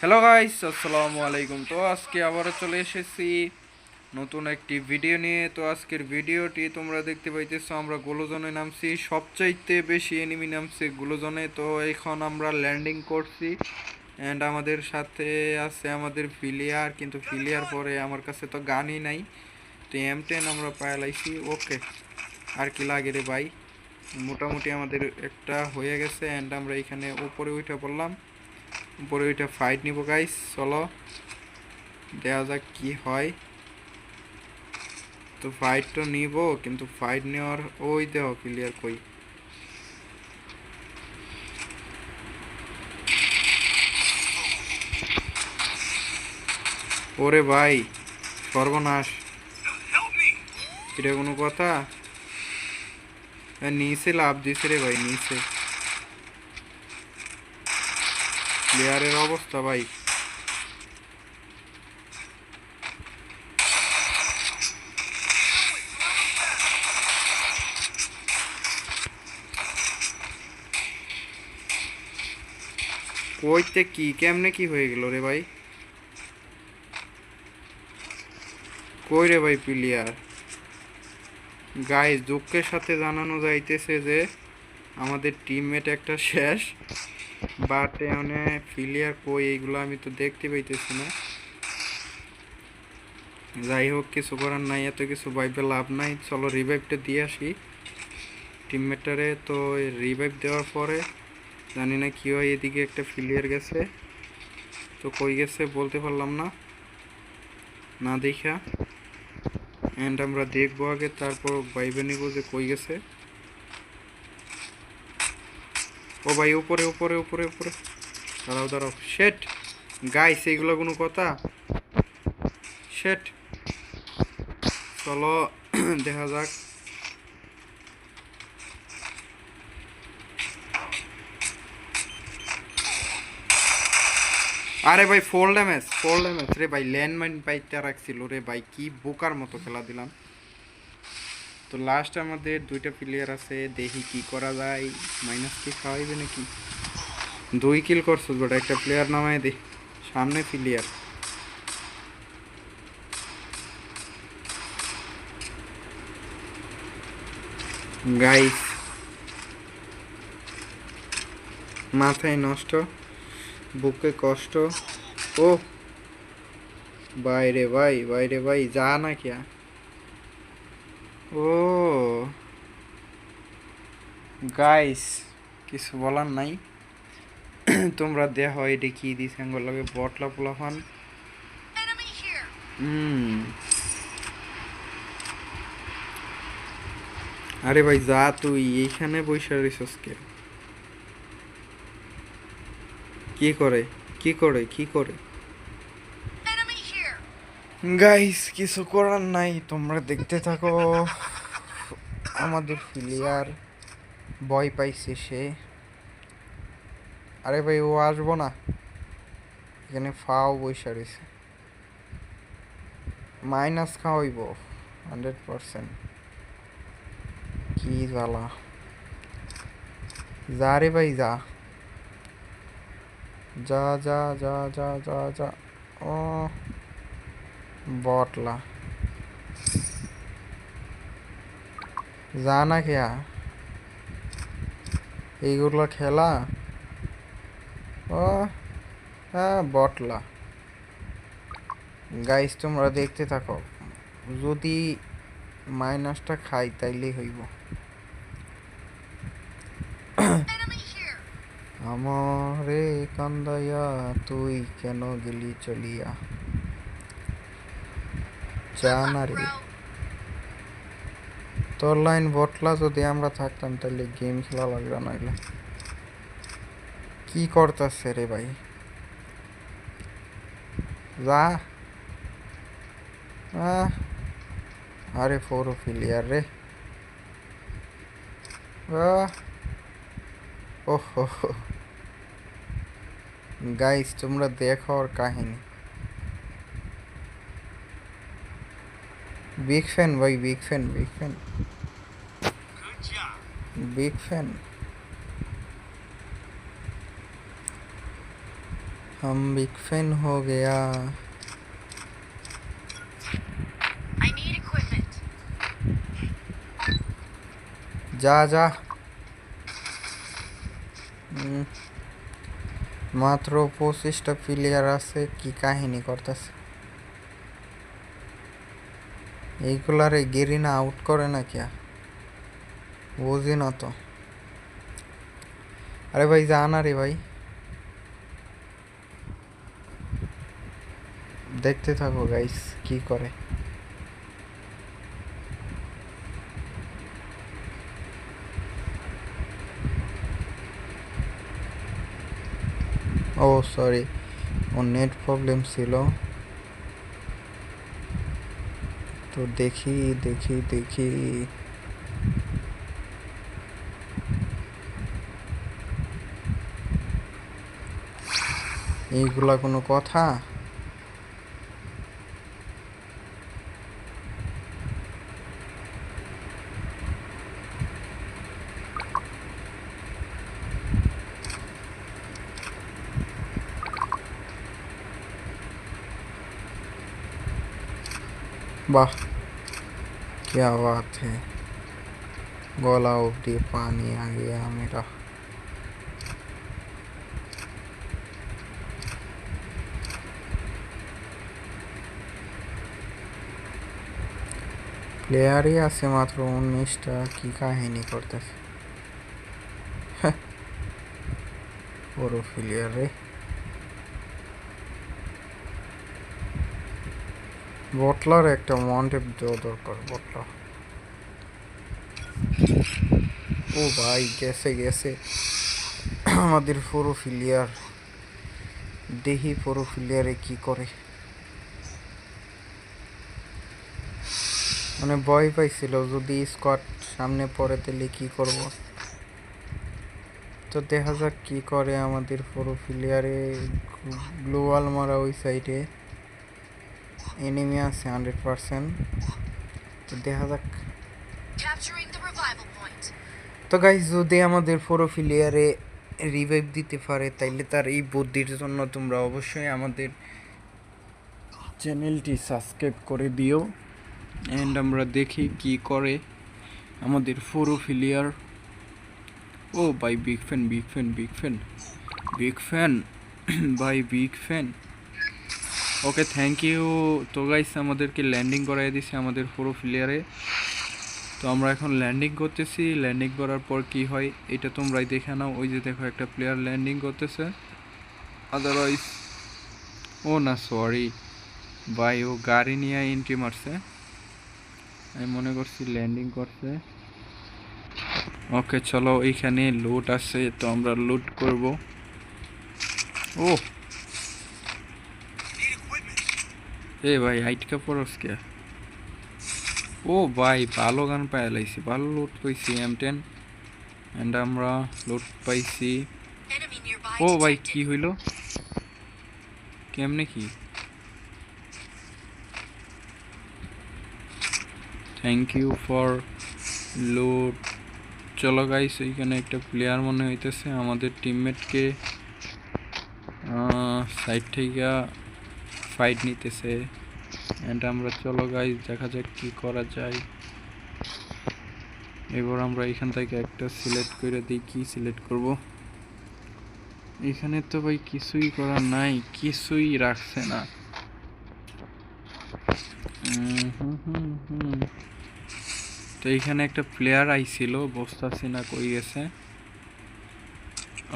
Hello guys, আসসালামু আলাইকুম। তো আজকে আবারও চলে এসেছি নতুন একটি ভিডিও নিয়ে। তো আজকের ভিডিওটি তোমরা দেখতে পাইতেছো, আমরা গ্লোজনে নামছি। সবচাইতে বেশি এনিমি নামছে গ্লোজনে। তো এখন আমরা ল্যান্ডিং করছি অ্যান্ড আমাদের সাথে আছে আমাদের ফিলিয়ার, কিন্তু ফিলিয়ার পরে আমার কাছে তো গানই নাই। তো M10 আমরা পায়ে লাইছি। ওকে, আর কি লাগে রে ভাই। মোটামুটি আমাদের একটা হয়ে গেছে অ্যান্ড আমরা এখানে উপরে উঠে পড়লাম। উপরে ওইটা ফাইট নিব গাইস, চলো দেখা যাক কি হয়। তো ফাইট তো নিব, কিন্তু ফাইট নেওয়ার ওই দেহ ক্লিয়ার কই। ওরে ভাই সর্বনাশ, এটা কোনো কথা? নিচে লাভ দিছে রে ভাই, নিচে প্লেয়ারের অবস্থা ভাই। কইতে কি কেমনে কি হয়ে গেল রে ভাই? কই রে ভাই প্লেয়ার? গাইস, দুঃখের সাথে জানানো যাইতেছে যে আমাদের টিমমেট একটা শেষ, বাট এখানে প্লেয়ার কই এইগুলো আমি তো দেখতে পাইতেছি না। যাই হোক, কিছু করার নাই, এত কিছু ভাইবে লাভ নাই। চলো রিভাইভটা দিয়ে আসি টিমমেটারে। তো রিভাইভ দেওয়ার পরে জানি না কি হয়, এদিকে একটা ফিলিয়ার গেছে। তো কই গেছে বলতে পারলাম না, না দেখা। অ্যান্ড আমরা দেখবো আগে, তারপর ভাইবে নিব যে কই গেছে। ও ভাই উপরে উপরে উপরে উপরে, দাঁড়াও দাঁড়াও। শেট গাইস, এইগুলো কোনো কথা? শেট, চলো দেখা যাক। আরে ভাই ফোল ড্যামেজ, ফোল ড্যামেজ রে ভাই। ল্যান্ডমাইন পাইতে রাখছিল রে ভাই, কি বোকার মতো খেলা দিলাম। তো লাস্ট আমাদের দুইটা প্লেয়ার আছে, দেখি কি করা যায়। মাইনাস কি খাওয়াইবে নাকি? 2 কিল করছো বেটা, একটা প্লেয়ার নামায় দে। সামনে প্লেয়ার গাইস, মাথায় নষ্ট, বুকে কষ্ট। ও বাইরে ভাই, বাইরে ভাই, যা না কিয়া। ও গাইস, কিছু বলার নাই। তোমরা দেখো এটা কি দিস আঙ্গুল লাগে, বটলা পোলাফান। আরে ভাই যা, তুই এইখানে বসে রইছস কে? কি করে কি করে কি করে? গাইস, কিছু করার নাই, তোমরা দেখতে থাকো। আমাদের প্লেয়ার ভয় পাইছে সে। আরে ভাই ও আসবো না, এখানে ফাও বৈশা রয়েছে। মাইনাস খাওয়াইব 100%। কি জ্বালা, যা রে ভাই যা, যা যা যা যা যা যা। ও বটলা, যা না খেয়া, এইগুলো খেলা। ও হ্যাঁ বটলা। গাইস তোমরা দেখতে থাকো, যদি মাইনাসটা খাই তাইলেই হইব। আমারে কান্দাইয়া তুই কেন গেলি চলিয়া, জানা রে। তোর লাইন বটলা, যদি আমরা থাকতাম তাহলে গেম খেলা লাগবে না। কি করতেছে রে ভাই, যা। আরে ফোর ফিলিয়ার রে। ওহো, গাইস তোমরা দেখো ওর কাহিনী। বিগ ফ্যান ভাই, big fan, big fan, big fan. हम बिग फैन हो गया। I need equipment. যা যা মাত্র 25টা প্লেয়ার আছে, কি কাহিনী করতেছে এইগুলারে গেরিনা আউট করে না কিয়া বুঝি না তো। আরে ভাই যা না রে ভাই, দেখতে থাকো গাইস কি করে। ও সরি, ওর নেট প্রবলেম ছিল। তো দেখি দেখি দেখি এইগুলা কোনো কথা? वाह क्या बात है, गोला उबड़ी पानी आ गया मेरा। প্লেয়ারই আছে মাত্র 19টা, কি কাহিনী করতেছে পুরো প্লেয়ারে। বটলার একটা মন্টেপ দেওয়া দরকার, বটলার। ও ভাই গেছে গেছে আমাদের পুরো প্লেয়ার, দেখি পুরো প্লেয়ারে কি করে। মানে ভয় পাইছিল যদি স্কোয়াড সামনে পড়ে তাহলে কি করব। তো দেখা যাক কি করে আমাদের পুরো প্লেয়ারে। গ্লোবাল মারা ওই সাইডে এনিমি আছে 100%। তো দেখা যাক। তো গাইস যদি আমাদের পুরো প্লেয়ারে রিভাইভ দিতে পারে তাইলে তার এই বুদ্ধির জন্য তোমরা অবশ্যই আমাদের চ্যানেলটি সাবস্ক্রাইব করে দিও। এন্ড আমরা দেখি কি করে আমাদের পুরো প্লেয়ার। ও ভাই big fan big fan big fan big fan ভাই big fan. Okay thank you. তো গাইস আমাদেরকে ল্যান্ডিং করাই দিছে আমাদের পুরো প্লেয়ারে। তো আমরা এখন ল্যান্ডিং করতেছি, ল্যান্ডিং করার পর কি হয় এটা তোমরাই দেখে নাও। ওই যে দেখো একটা প্লেয়ার ল্যান্ডিং করতেছে, আদারওয়াইজ ও না সরি ভাই ও গাড়ি নিয়ে এন্ট্রি মারছে, আমি মনে করছি ল্যান্ডিং করছে। ওকে চলো এইখানে লুট আছে তো আমরা লুট করব। ও এ ভাই আইটকা পরস কে। ও ভাই ভালো গান পাই লাইছি, ভালো লুট পাইছি M10 এন্ড আমরা লুট পাইছি। ও ভাই কি হইল, কেমনে কি? থ্যাংক ইউ ফর লুট। চলো গাইস এইখানে একটা প্লেয়ার মনে হইতেছে আমাদের টিমমেটকে সাইড থেকে ফাইট নিতেছে। এন্ড আমরা চলো গাইস দেখা যাক কি করা যায়। এবার আমরা এখান থেকে একটা সিলেক্ট করে দিই, কি সিলেক্ট করব। এখানে তো ভাই কিছুই করার নাই, কিছুই রাখছে না। তো এইখানে একটা প্লেয়ার আইছিল, বুঝতেছি না কই গেছে।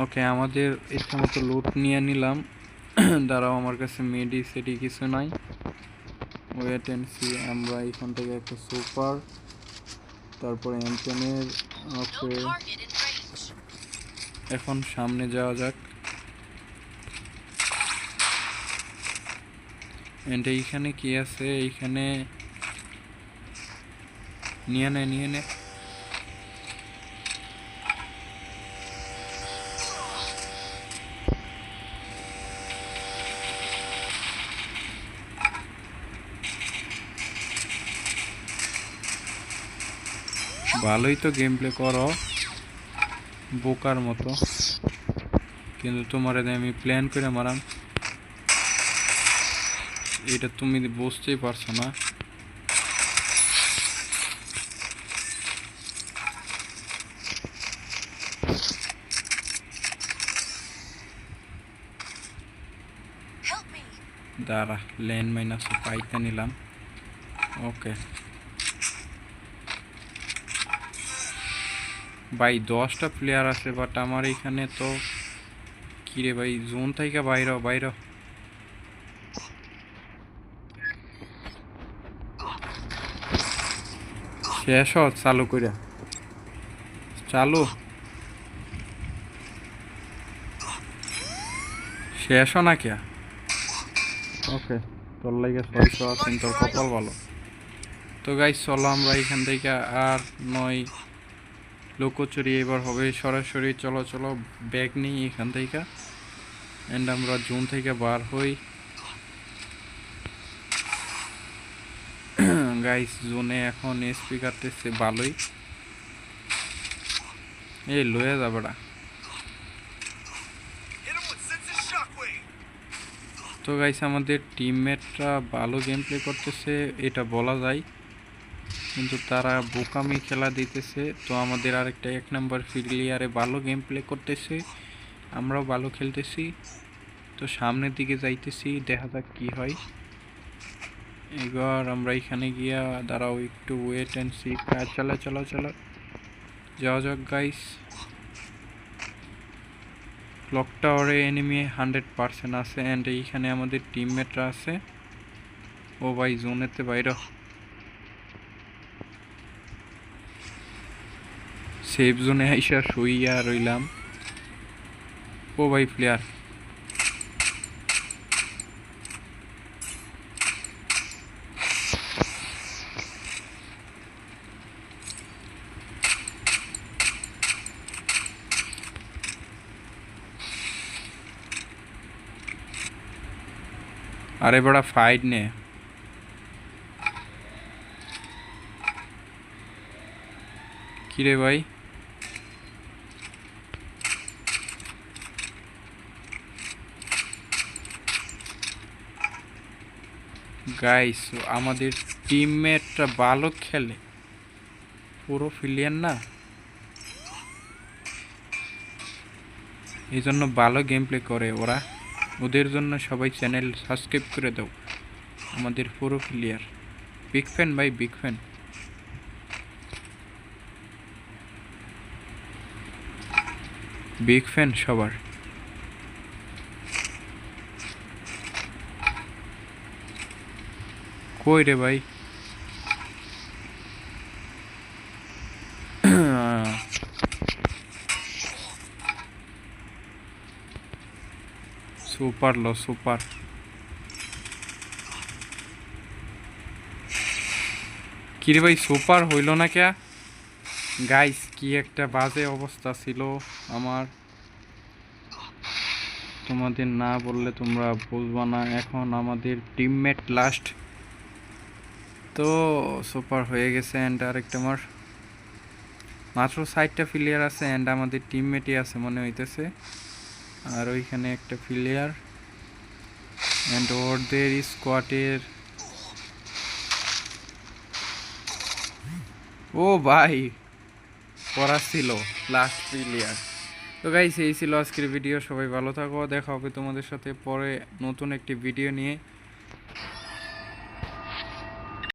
ওকে আমাদের ইচ্ছা মতো লুট নিয়ে নিলাম। দাঁড়াও আমার কাছে মেডি সেটি কিছু নাই। Wait and see. আমরা এখান থেকে একটা সুপার, তারপরে M10-এর। ওকে এখন সামনে যাওয়া যাক। এন্ড এইখানে কি আছে, এইখানে নিয়ে নে নিয়ে নে। ভালোই তো গেম প্লে করো বোকার মতো, কিন্তু তোমার আমি প্ল্যান করে মারাম। এটা তুমি বুঝতেই পারছো না। Help me. দাঁড়া, ল্যান্ড মাইন আছে, পাইতে নিলাম। ওকে ভাই 10টা প্লেয়ার আছে, বাট আমার এখানে তো কিরে ভাই, জোন থেকে বাইর হ, বাইর হ। শেষ হ, চালু কইরা চালু, শেষ হ না কে। ওকে, তোর লাগে 600 আছেন, তোর কপাল ভালো। তো গাইস চলো আমরা এখান থেকে আর নয় লুকোচুরি এবার হবে সরাসরি। চলো চলো ব্যাগ নিই এখান থেকে, অ্যান্ড আমরা জুন থেকে বার হই। গাইস জোনে এখন এসপি কাটতেছে ভালোই, এই লয়ে যাবেটা। তো গাইস আমাদের টিমমেটরা ভালো গেম প্লে করতেছে এটা বলা যায়, কিন্তু তারা বোকামি খেলা দিতেছে। তো আমাদের আরেকটা 1 নম্বর প্লেয়ারে ভালো গেম প্লে করতেছে, আমরাও ভালো খেলতেছি। তো সামনের দিকে যাইতেছি, দেখা যাক কি হয়। এবার আমরা এখানে গিয়া দাঁড়াও, একটু ওয়েট অ্যান্ড সি। চলো চলো চলো যাওয়া যাক গাইস। ক্লক টাওয়ারে এনিমি 100% আছে, অ্যান্ড এইখানে আমাদের টিমমেটরা আছে। ও ভাই জোনেতে বাইর, সেফ জোনে আইসা শুইয়া রইলাম। ও ভাই প্লেয়ার, আরে বড়া ফাইট নে। কিরে ভাই, গাইস আমাদের টিমমেটরা ভালো খেলে, পুরো ফিলিয়ান না, এই জন্য ভালো গেম প্লে করে ওরা। ওদের জন্য সবাই চ্যানেল সাবস্ক্রাইব করে দাও। আমাদের পুরো প্লেয়ার বিগ ফ্যান ভাই, বিগ ফ্যান, বিগ ফ্যান সবার। কই রে ভাই, সুপার লো সুপার। কিরে ভাই সুপার হইল না কে? গাইস কি একটা বাজে অবস্থা ছিল আমার, তোমাদের না বললে তোমরা বুঝবা না। এখন আমাদের টিমমেট লাস্ট, তো সুপার হয়ে গেছে। অ্যান্ড আরেকটা আমার মাত্র 60টা প্লেয়ার আছে, অ্যান্ড আমাদের টিমমেটই আছে মনে হইতেছে। আর ওইখানে একটা প্লেয়ার, অ্যান্ড ওদের স্কোয়াডের, ও ভাই পড়া ছিল লাস্ট প্লেয়ার। তো গাইস এই ছিল আজকের ভিডিও, সবাই ভালো থাকো, দেখা হবে তোমাদের সাথে পরে নতুন একটি ভিডিও নিয়ে।